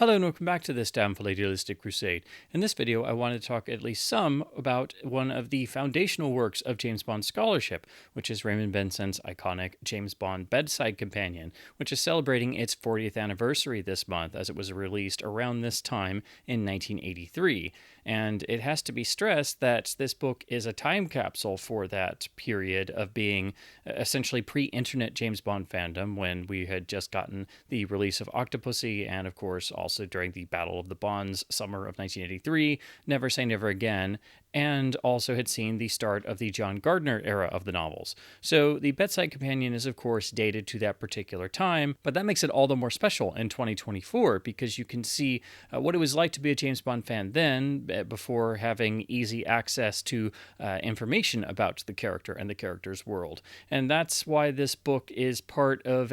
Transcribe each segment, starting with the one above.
Hello and welcome back to this Downful Idealistic Crusade. In this video, I want to talk at least some about one of the foundational works of James Bond scholarship, which is Raymond Benson's iconic James Bond Bedside Companion, which is celebrating its 40th anniversary this month as it was released around this time in 1983. And it has to be stressed that this book is a time capsule for that period of being essentially pre-internet James Bond fandom when we had just gotten the release of Octopussy and, of course, also during the Battle of the Bonds summer of 1983, Never Say Never Again, and also had seen the start of the John Gardner era of the novels. So the Bedside Companion is, of course, dated to that particular time, but that makes it all the more special in 2024 because you can see what it was like to be a James Bond fan then, before having easy access to information about the character and the character's world. And that's why this book is part of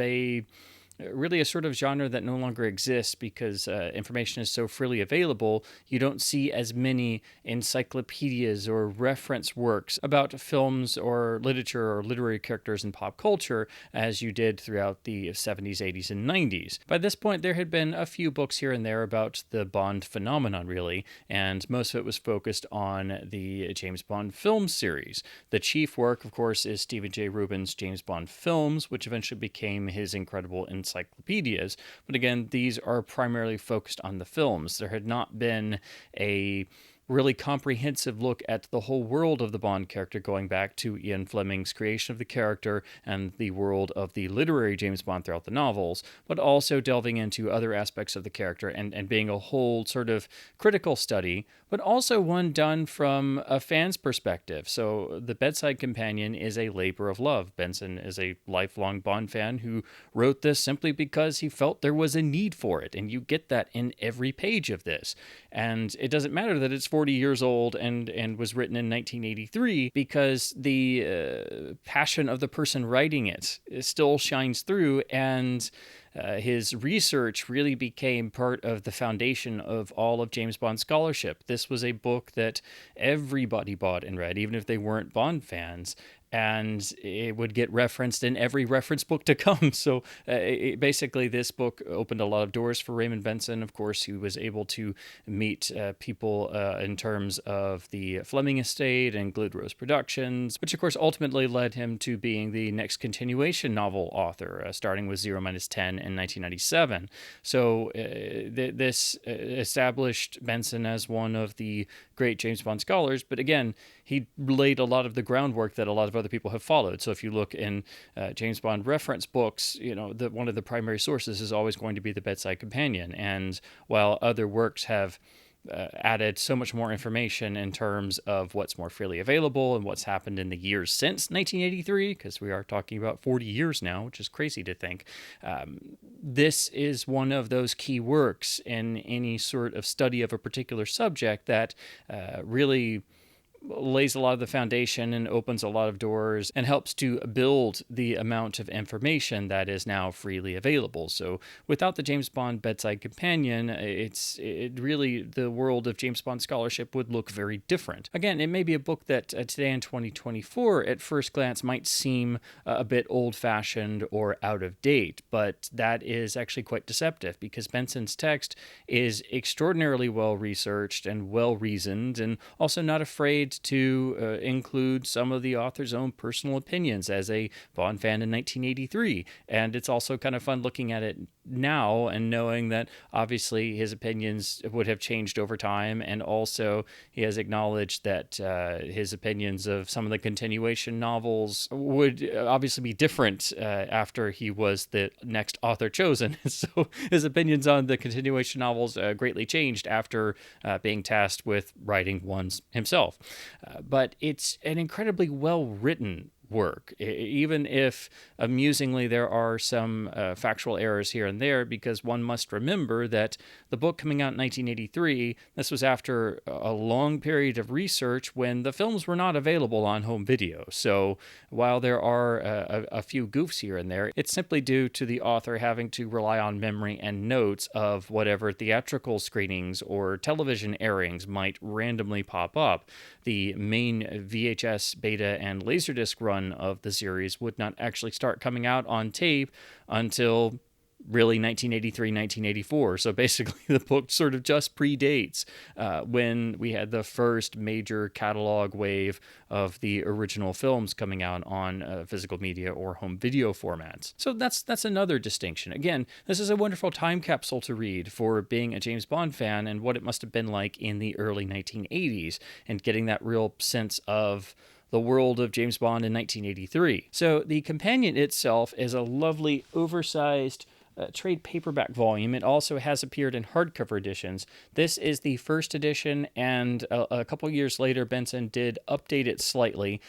really a sort of genre that no longer exists because information is so freely available. You don't see as many encyclopedias or reference works about films or literature or literary characters in pop culture as you did throughout the 70s, 80s, and 90s. By this point, there had been a few books here and there about the Bond phenomenon, really, and most of it was focused on the James Bond film series. The chief work, of course, is Stephen J. Rubin's James Bond films, which eventually became his incredible encyclopedias, but again, these are primarily focused on the films. There had not been a really comprehensive look at the whole world of the Bond character going back to Ian Fleming's creation of the character and the world of the literary James Bond throughout the novels, but also delving into other aspects of the character and being a whole sort of critical study, but also one done from a fan's perspective. So the Bedside Companion is a labor of love. Benson is a lifelong Bond fan who wrote this simply because he felt there was a need for it, and you get that in every page of this. And it doesn't matter that it's 40 years old and was written in 1983 because the passion of the person writing it still shines through, and his research really became part of the foundation of all of James Bond scholarship. This was a book that everybody bought and read, even if they weren't Bond fans, and it would get referenced in every reference book to come. So basically, this book opened a lot of doors for Raymond Benson. Of course, he was able to meet people in terms of the Fleming estate and Glidrose Productions, which of course ultimately led him to being the next continuation novel author, starting with 0-10 in 1997. So this established Benson as one of the great James Bond scholars, but again, he laid a lot of the groundwork that a lot of other people have followed. So if you look in James Bond reference books, one of the primary sources is always going to be the Bedside Companion. And while other works have added so much more information in terms of what's more freely available and what's happened in the years since 1983, because we are talking about 40 years now, which is crazy to think. This is one of those key works in any sort of study of a particular subject that really lays a lot of the foundation and opens a lot of doors and helps to build the amount of information that is now freely available. So without the James Bond Bedside Companion, it really, the world of James Bond scholarship would look very different. Again, it may be a book that today in 2024 at first glance might seem a bit old-fashioned or out of date, but that is actually quite deceptive because Benson's text is extraordinarily well-researched and well-reasoned, and also not afraid to include some of the author's own personal opinions as a Bond fan in 1983. And it's also kind of fun looking at it now and knowing that obviously his opinions would have changed over time, and also he has acknowledged that his opinions of some of the continuation novels would obviously be different after he was the next author chosen. So his opinions on the continuation novels greatly changed after being tasked with writing ones himself. But it's an incredibly well-written work, even if amusingly there are some factual errors here and there, because one must remember that the book coming out in 1983, this was after a long period of research when the films were not available on home video. So while there are a few goofs here and there, it's simply due to the author having to rely on memory and notes of whatever theatrical screenings or television airings might randomly pop up. The main VHS, beta, and Laserdisc run of the series would not actually start coming out on tape until really 1983, 1984. So basically, the book sort of just predates when we had the first major catalog wave of the original films coming out on physical media or home video formats. So that's another distinction. Again, this is a wonderful time capsule to read for being a James Bond fan and what it must have been like in the early 1980s and getting that real sense of the world of James Bond in 1983. So the companion itself is a lovely, oversized trade paperback volume. It also has appeared in hardcover editions. This is the first edition, and a couple years later, Benson did update it slightly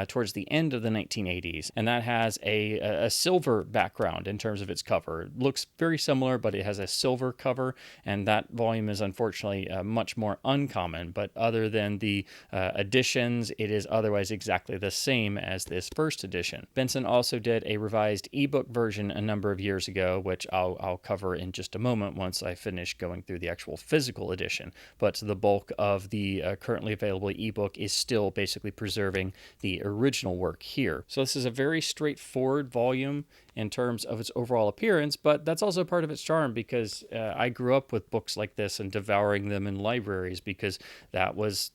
towards the end of the 1980s, and that has a silver background in terms of its cover. It looks very similar, but it has a silver cover, and that volume is unfortunately much more uncommon, but other than the additions, it is otherwise exactly the same as this first edition. Benson also did a revised ebook version a number of years ago, which I'll cover in just a moment once I finish going through the actual physical edition. But the bulk of the currently available ebook is still basically preserving the original work here. So this is a very straightforward volume in terms of its overall appearance, but that's also part of its charm because I grew up with books like this and devouring them in libraries because that was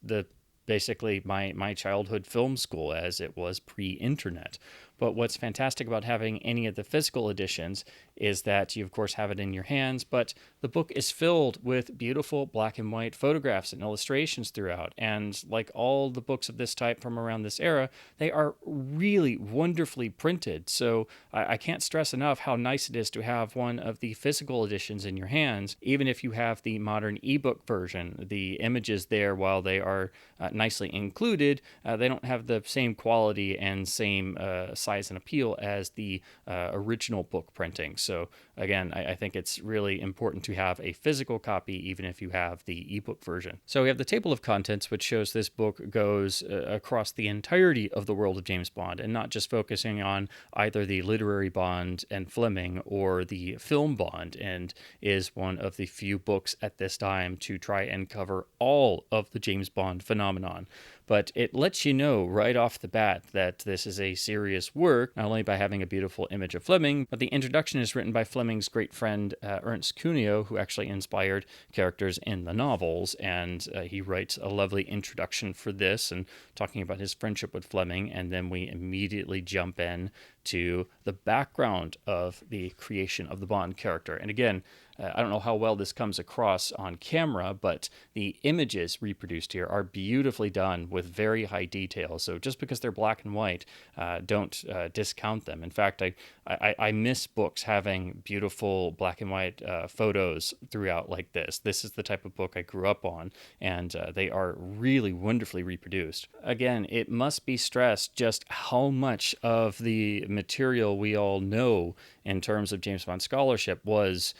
basically my childhood film school as it was pre-internet. But what's fantastic about having any of the physical editions is that you, of course, have it in your hands, but the book is filled with beautiful black and white photographs and illustrations throughout. And like all the books of this type from around this era, they are really wonderfully printed. So I can't stress enough how nice it is to have one of the physical editions in your hands, even if you have the modern ebook version. The images there, while they are nicely included, they don't have the same quality and same size and appeal as the original book printing. So again, I think it's really important to have a physical copy, even if you have the ebook version. So we have the table of contents, which shows this book goes across the entirety of the world of James Bond, and not just focusing on either the literary Bond and Fleming or the film Bond, and is one of the few books at this time to try and cover all of the James Bond phenomenon. But it lets you know right off the bat that this is a serious work, not only by having a beautiful image of Fleming, but the introduction is written by Fleming's great friend Ernst Cuneo, who actually inspired characters in the novels, and he writes a lovely introduction for this and talking about his friendship with Fleming, and then we immediately jump in to the background of the creation of the Bond character. And again, I don't know how well this comes across on camera, but the images reproduced here are beautifully done with very high detail. So just because they're black and white, don't discount them. In fact, I miss books having beautiful black and white photos throughout like this. This is the type of book I grew up on, and they are really wonderfully reproduced. Again, it must be stressed just how much of the material we all know in terms of James Bond scholarship was,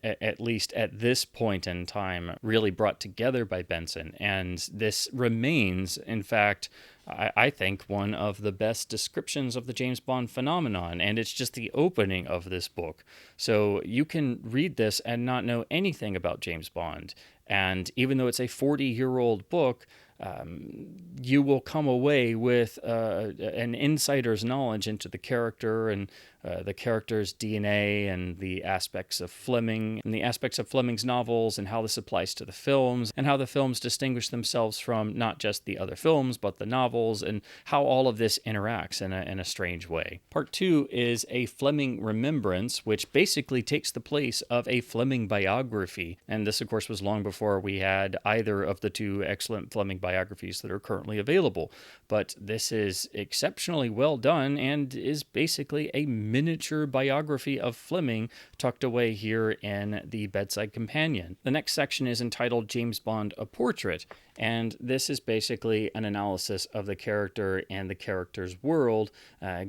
at least at this point in time, really brought together by Benson. And this remains, in fact, I think, one of the best descriptions of the James Bond phenomenon, and it's just the opening of this book. So you can read this and not know anything about James Bond, and even though it's a 40-year-old book, you will come away with an insider's knowledge into the character and the character's DNA and the aspects of Fleming and the aspects of Fleming's novels and how this applies to the films and how the films distinguish themselves from not just the other films but the novels and how all of this interacts in a strange way. Part 2 is a Fleming remembrance, which basically takes the place of a Fleming biography. And this, of course, was long before we had either of the two excellent Fleming biographies that are currently available. But this is exceptionally well done and is basically a miniature biography of Fleming tucked away here in the Bedside Companion. The next section is entitled James Bond, A Portrait, and this is basically an analysis of the character and the character's world,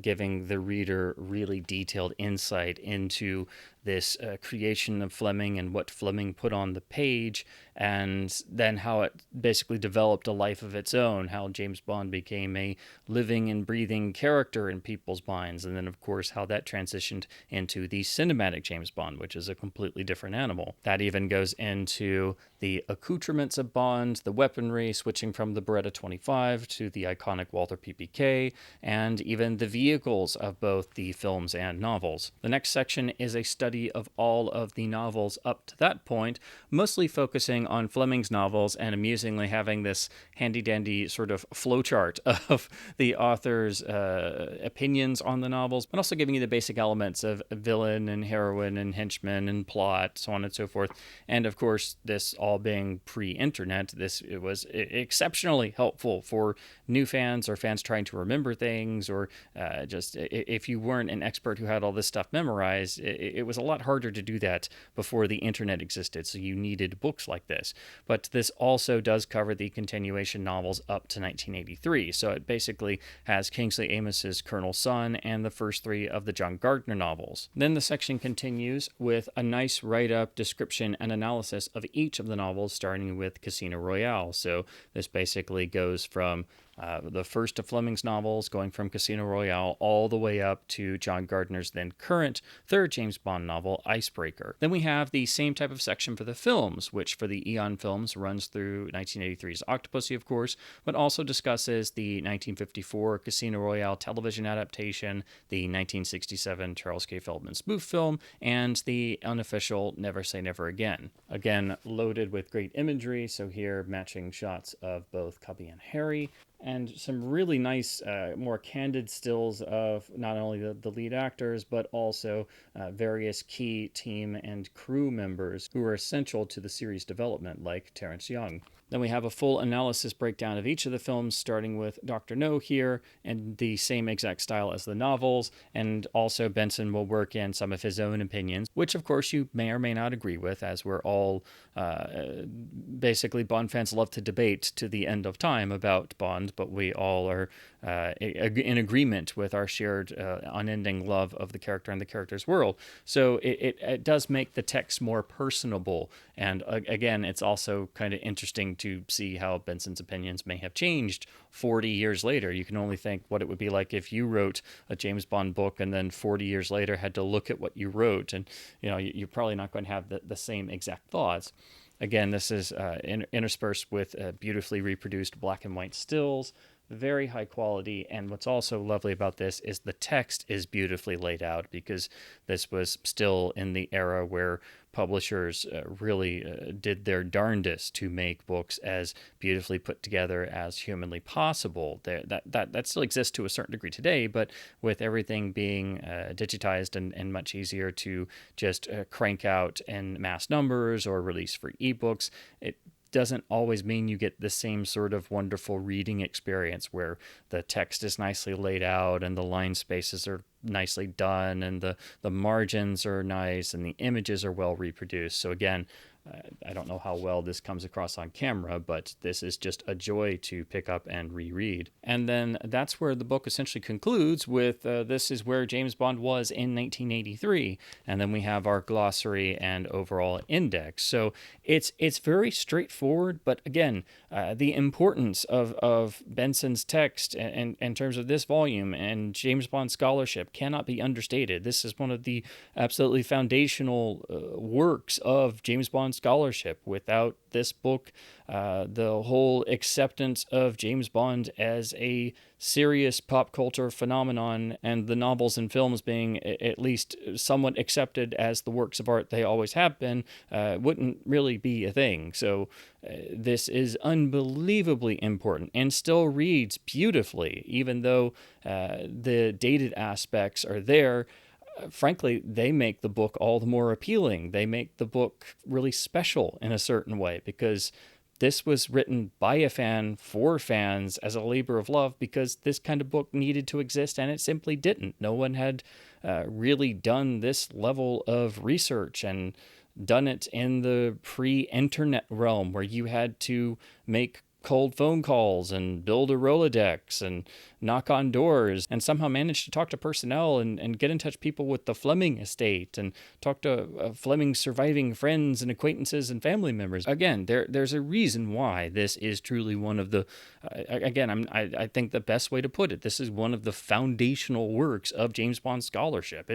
giving the reader really detailed insight into this creation of Fleming and what Fleming put on the page, and then how it basically developed a life of its own, how James Bond became a living and breathing character in people's minds, and then, of course, how that transitioned into the cinematic James Bond, which is a completely different animal. That even goes into the accoutrements of Bond, the weaponry, switching from the Beretta 25 to the iconic Walther PPK, and even the vehicles of both the films and novels. The next section is a study study of all of the novels up to that point, mostly focusing on Fleming's novels and amusingly having this handy-dandy sort of flowchart of the author's opinions on the novels, but also giving you the basic elements of villain and heroine and henchman and plot, so on and so forth. And of course, this all being pre-internet, it was exceptionally helpful for new fans or fans trying to remember things, or just if you weren't an expert who had all this stuff memorized, it was a lot harder to do that before the internet existed, so you needed books like this. But this also does cover the continuation novels up to 1983, so it basically has Kingsley Amos's Colonel Sun and the first three of the John Gardner novels. Then the section continues with a nice write-up, description, and analysis of each of the novels, starting with Casino Royale. So this basically goes from the first of Fleming's novels, going from Casino Royale all the way up to John Gardner's then current third James Bond novel, Icebreaker. Then we have the same type of section for the films, which for the Eon films runs through 1983's Octopussy, of course, but also discusses the 1954 Casino Royale television adaptation, the 1967 Charles K. Feldman spoof film, and the unofficial Never Say Never Again. Again, loaded with great imagery, so here matching shots of both Cubby and Harry, and some really nice, more candid stills of not only the lead actors, but also various key team and crew members who are essential to the series' development, like Terrence Young. Then we have a full analysis breakdown of each of the films, starting with Dr. No here, and the same exact style as the novels, and also Benson will work in some of his own opinions, which of course you may or may not agree with, as we're all, basically Bond fans love to debate to the end of time about Bond, but we all are in agreement with our shared unending love of the character and the character's world. So it does make the text more personable, and again, it's also kind of interesting to see how Benson's opinions may have changed 40 years later. You can only think what it would be like if you wrote a James Bond book and then 40 years later had to look at what you wrote, and you're probably not going to have the same exact thoughts. Again, this is interspersed with beautifully reproduced black and white stills, very high quality. And what's also lovely about this is the text is beautifully laid out, because this was still in the era where publishers really did their darndest to make books as beautifully put together as humanly possible. That still exists to a certain degree today, but with everything being digitized and much easier to just crank out in mass numbers or release for ebooks, it doesn't always mean you get the same sort of wonderful reading experience where the text is nicely laid out and the line spaces are nicely done and the margins are nice and the images are well reproduced. So again, I don't know how well this comes across on camera, but this is just a joy to pick up and reread. And then that's where the book essentially concludes with this is where James Bond was in 1983. And then we have our glossary and overall index. So it's very straightforward, but again, the importance of Benson's text and in terms of this volume and James Bond scholarship cannot be understated. This is one of the absolutely foundational works of James Bond scholarship. Without this book, the whole acceptance of James Bond as a serious pop culture phenomenon and the novels and films being at least somewhat accepted as the works of art they always have been wouldn't really be a thing. So this is unbelievably important and still reads beautifully, even though the dated aspects are there. Frankly, they make the book all the more appealing. They make the book really special in a certain way, because this was written by a fan for fans as a labor of love, because this kind of book needed to exist and it simply didn't. No one had really done this level of research and done it in the pre-internet realm where you had to make cold phone calls and build a Rolodex and knock on doors and somehow manage to talk to personnel and get in touch people with the Fleming estate and talk to Fleming's surviving friends and acquaintances and family members. Again, there's a reason why this is truly one of the, I think the best way to put it, this is one of the foundational works of James Bond scholarship.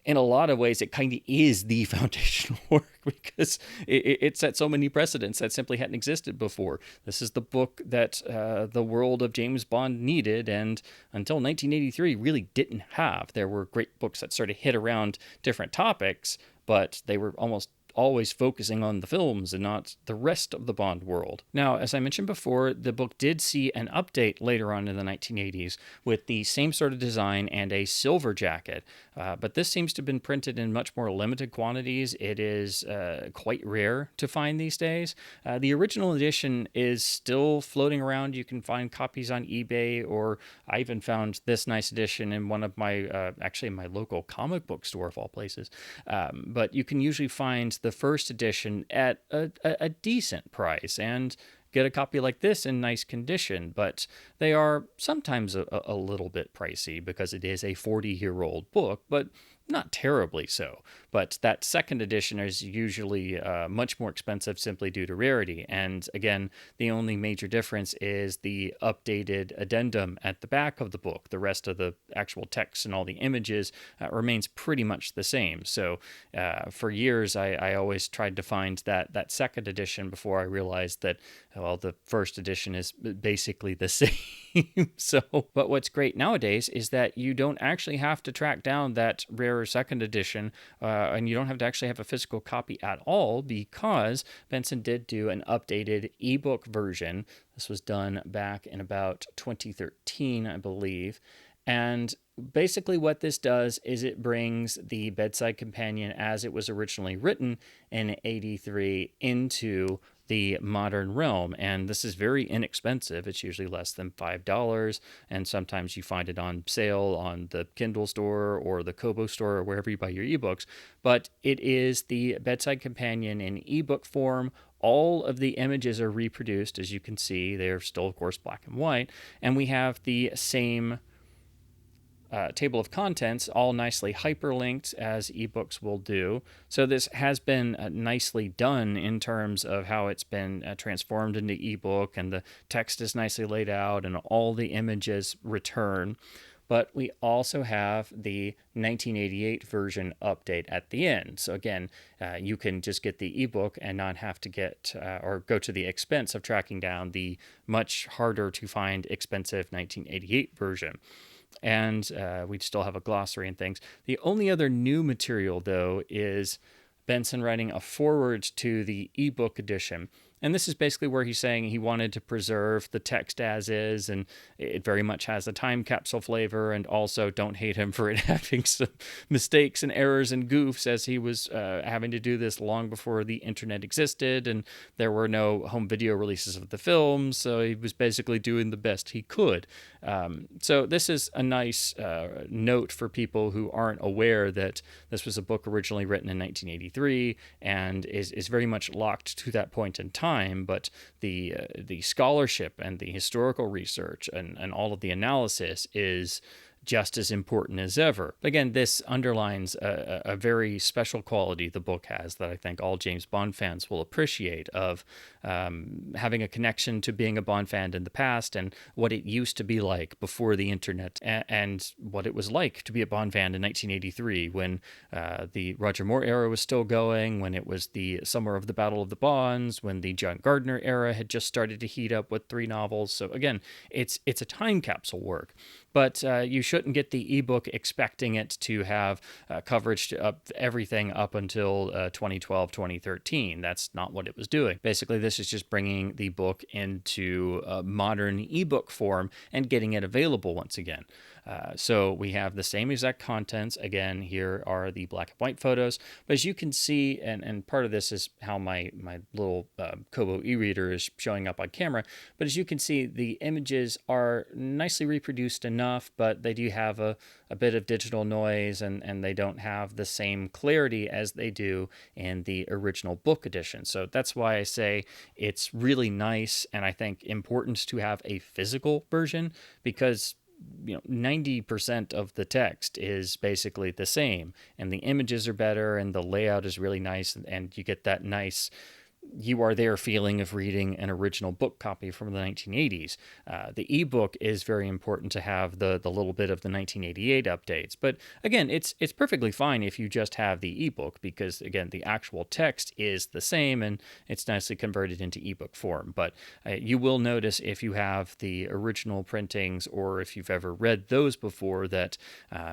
in a lot of ways, it kind of is the foundational work because it set so many precedents that simply hadn't existed before. This is the book that the world of James Bond needed, and until 1983 really didn't have. There were great books that sort of hit around different topics, but they were almost always focusing on the films and not the rest of the Bond world. Now, as I mentioned before, the book did see an update later on in the 1980s with the same sort of design and a silver jacket, but this seems to have been printed in much more limited quantities. It is quite rare to find these days. The original edition is still floating around. You can find copies on eBay, or I even found this nice edition in one of my, actually my local comic book store of all places. But you can usually find the first edition at a decent price and get a copy like this in nice condition, but they are sometimes a little bit pricey because it is a 40-year-old book, but not terribly so. But that second edition is usually much more expensive simply due to rarity. And again, the only major difference is the updated addendum at the back of the book. The rest of the actual text and all the images remains pretty much the same. So for years, I always tried to find that second edition before I realized that, well, the first edition is basically the same. So, but what's great nowadays is that you don't actually have to track down that rare second edition, and you don't have to actually have a physical copy at all, because Benson did do an updated ebook version. This was done back in about 2013, I believe. And basically what this does is it brings the Bedside Companion as it was originally written in 83 into the modern realm. And this is very inexpensive. It's usually less than $5, and sometimes you find it on sale on the Kindle store or the Kobo store or wherever you buy your ebooks. But it is the Bedside Companion in ebook form. All of the images are reproduced, as you can see. They're still, of course, black and white. And we have the same table of contents, all nicely hyperlinked as ebooks will do. So this has been nicely done in terms of how it's been transformed into ebook, and the text is nicely laid out and all the images return. But we also have the 1988 version update at the end. So again, you can just get the ebook and not have to get or go to the expense of tracking down the much harder to find expensive 1988 version. And we'd still have a glossary and things. The only other new material, though, is Benson writing a foreword to the ebook edition. And this is basically where he's saying he wanted to preserve the text as is, and it very much has a time capsule flavor, and also don't hate him for it having some mistakes and errors and goofs, as he was having to do this long before the internet existed, and there were no home video releases of the film, so he was basically doing the best he could. So this is a nice note for people who aren't aware that this was a book originally written in 1983 and is very much locked to that point in time. But the scholarship and the historical research and all of the analysis is just as important as ever. Again, this underlines a very special quality the book has that I think all James Bond fans will appreciate, of having a connection to being a Bond fan in the past and what it used to be like before the internet, and what it was like to be a Bond fan in 1983 when the Roger Moore era was still going, when it was the summer of the Battle of the Bonds, when the John Gardner era had just started to heat up with 3 novels. So again, it's a time capsule work. But you shouldn't get the ebook expecting it to have coverage to everything up until 2012, 2013. That's not what it was doing. Basically, this is just bringing the book into modern ebook form and getting it available once again. So we have the same exact contents. Again, here are the black and white photos. But as you can see, and part of this is how my little Kobo e-reader is showing up on camera. But as you can see, the images are nicely reproduced enough, but they do have a bit of digital noise, and they don't have the same clarity as they do in the original book edition. So that's why I say it's really nice, and I think important to have a physical version, because 90% of the text is basically the same, and the images are better, and the layout is really nice, and you get that nice you are there feeling of reading an original book copy from the 1980s. The ebook is very important to have the little bit of the 1988 updates. But again, it's perfectly fine if you just have the ebook because, again, the actual text is the same and it's nicely converted into ebook form. But you will notice if you have the original printings or if you've ever read those before that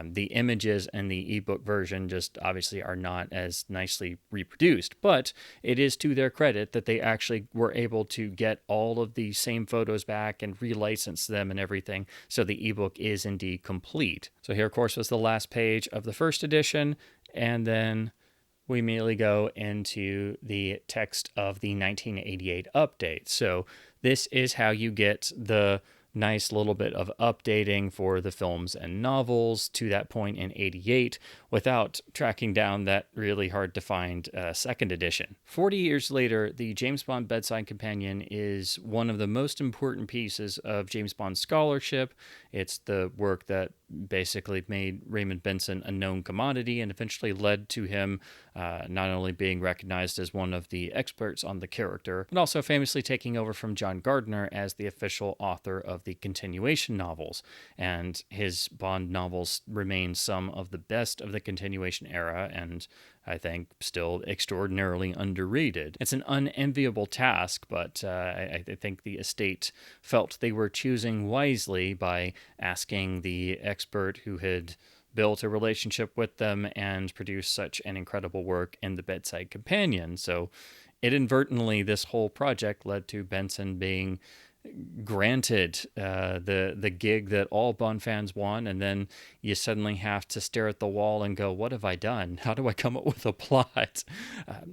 the images in the ebook version just obviously are not as nicely reproduced. But it is to their credit that they actually were able to get all of the same photos back and relicense them and everything. So the ebook is indeed complete. So here, of course, was the last page of the first edition. And then we immediately go into the text of the 1988 update. So this is how you get the nice little bit of updating for the films and novels to that point in 88 without tracking down that really hard to find second edition. 40 years later, the James Bond Bedside Companion is one of the most important pieces of James Bond scholarship. It's the work that basically made Raymond Benson a known commodity and eventually led to him not only being recognized as one of the experts on the character, but also famously taking over from John Gardner as the official author of the continuation novels. And his Bond novels remain some of the best of the continuation era and I think still extraordinarily underrated. It's an unenviable task, but I think the estate felt they were choosing wisely by asking the expert who had built a relationship with them and produced such an incredible work in the Bedside Companion. So inadvertently, this whole project led to Benson being granted the gig that all Bond fans want, and then you suddenly have to stare at the wall and go, what have I done? How do I come up with a plot?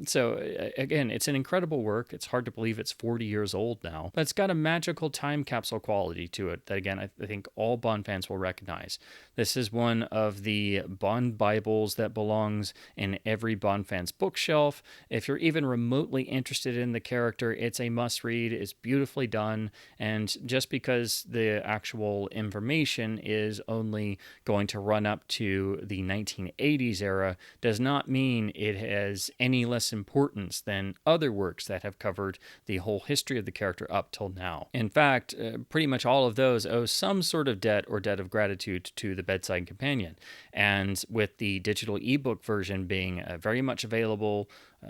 So again, it's an incredible work. It's hard to believe it's 40 years old now, but it's got a magical time capsule quality to it that, again, I think all Bond fans will recognize. This is one of the Bond Bibles that belongs in every Bond fan's bookshelf. If you're even remotely interested in the character, it's a must read. It's beautifully done. And just because the actual information is only going to run up to the 1980s era does not mean it has any less importance than other works that have covered the whole history of the character up till now. In fact, pretty much all of those owe some sort of debt or debt of gratitude to the Bedside Companion. And with the digital ebook version being very much available,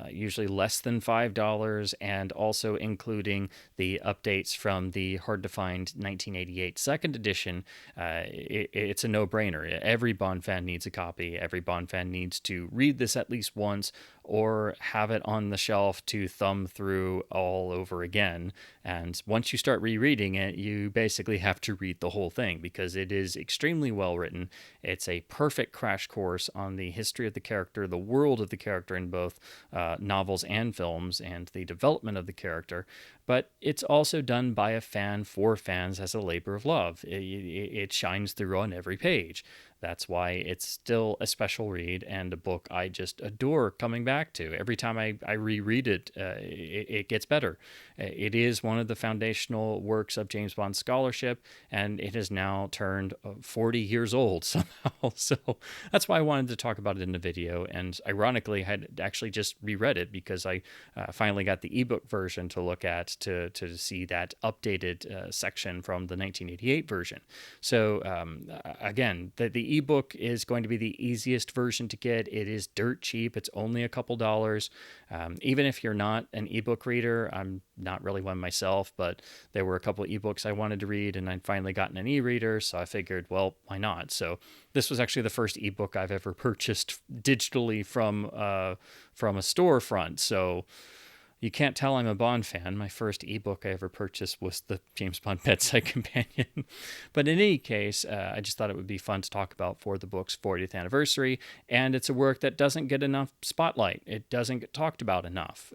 usually less than $5, and also including the updates from the hard-to-find 1988 second edition, it's a no-brainer. Every Bond fan needs a copy. Every Bond fan needs to read this at least once or have it on the shelf to thumb through all over again. And once you start rereading it, you basically have to read the whole thing because it is extremely well written. It's a perfect crash course on the history of the character, the world of the character in both novels and films, and the development of the character. But it's also done by a fan for fans as a labor of love. It shines through on every page. That's why it's still a special read and a book I just adore coming back to. Every time I reread it, it gets better. It is one of the foundational works of James Bond scholarship, and it has now turned 40 years old somehow. So that's why I wanted to talk about it in the video. And ironically, I had actually just reread it because I finally got the ebook version to look at to see that updated section from the 1988 version. So again, the ebook is going to be the easiest version to get. It is dirt cheap. It's only a couple dollars. Even if you're not an ebook reader, I'm not really one myself, but there were a couple of ebooks I wanted to read, and I'd finally gotten an e-reader, so I figured, well, why not? So this was actually the first ebook I've ever purchased digitally from a storefront. So you can't tell I'm a Bond fan. My first ebook I ever purchased was the James Bond Bedside Companion. But in any case, I just thought it would be fun to talk about for the book's 40th anniversary. And it's a work that doesn't get enough spotlight. It doesn't get talked about enough.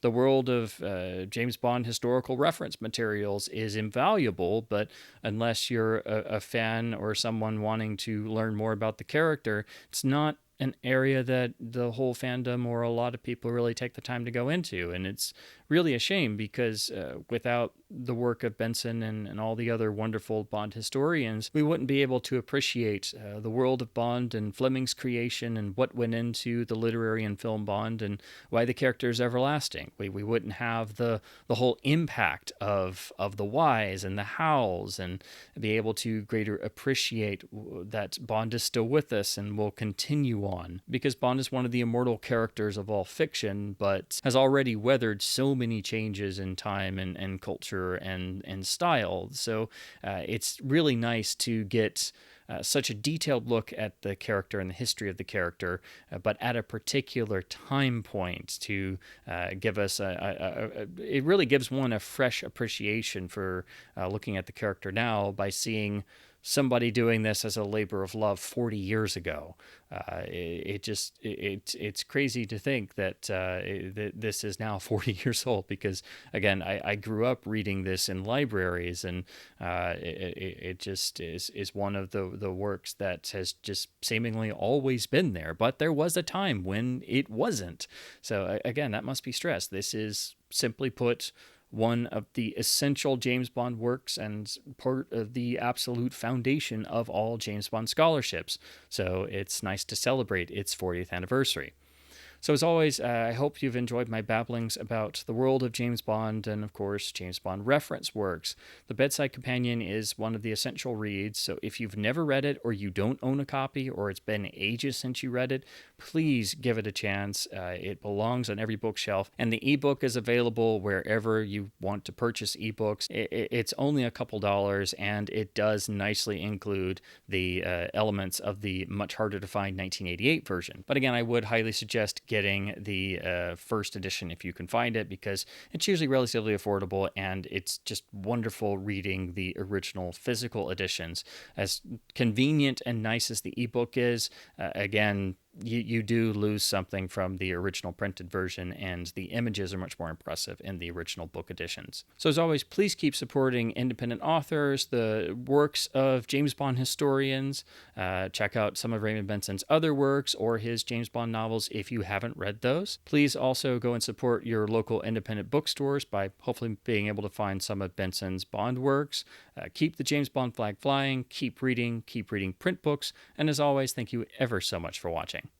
The world of James Bond historical reference materials is invaluable, but unless you're a fan or someone wanting to learn more about the character, it's not an area that the whole fandom or a lot of people really take the time to go into. And it's really a shame because without the work of Benson and all the other wonderful Bond historians, we wouldn't be able to appreciate the world of Bond and Fleming's creation and what went into the literary and film Bond and why the character is everlasting. We wouldn't have the whole impact of the whys and the hows, and be able to greater appreciate that Bond is still with us and will continue on, because Bond is one of the immortal characters of all fiction, but has already weathered so many changes in time and culture and style. So it's really nice to get such a detailed look at the character and the history of the character, but at a particular time point to give us it really gives one a fresh appreciation for looking at the character now by seeing somebody doing this as a labor of love 40 years ago. It's crazy to think that this is now 40 years old, because again, I grew up reading this in libraries, and it just is one of the works that has just seemingly always been there, but there was a time when it wasn't. So again, that must be stressed. This is, simply put, one of the essential James Bond works and part of the absolute foundation of all James Bond scholarships. So it's nice to celebrate its 40th anniversary. So as always, I hope you've enjoyed my babblings about the world of James Bond and, of course, James Bond reference works. The Bedside Companion is one of the essential reads, so if you've never read it, or you don't own a copy, or it's been ages since you read it, please give it a chance. It belongs on every bookshelf, and the ebook is available wherever you want to purchase ebooks. It's only a couple dollars, and it does nicely include the elements of the much harder to find 1988 version. But again, I would highly suggest getting the first edition if you can find it, because it's usually relatively affordable, and it's just wonderful reading the original physical editions. As convenient and nice as the ebook is, again, you do lose something from the original printed version, and the images are much more impressive in the original book editions. So as always, please keep supporting independent authors, the works of James Bond historians. Check out some of Raymond Benson's other works or his James Bond novels if you haven't read those. Please also go and support your local independent bookstores by hopefully being able to find some of Benson's Bond works. Keep the James Bond flag flying, keep reading print books, and as always, thank you ever so much for watching.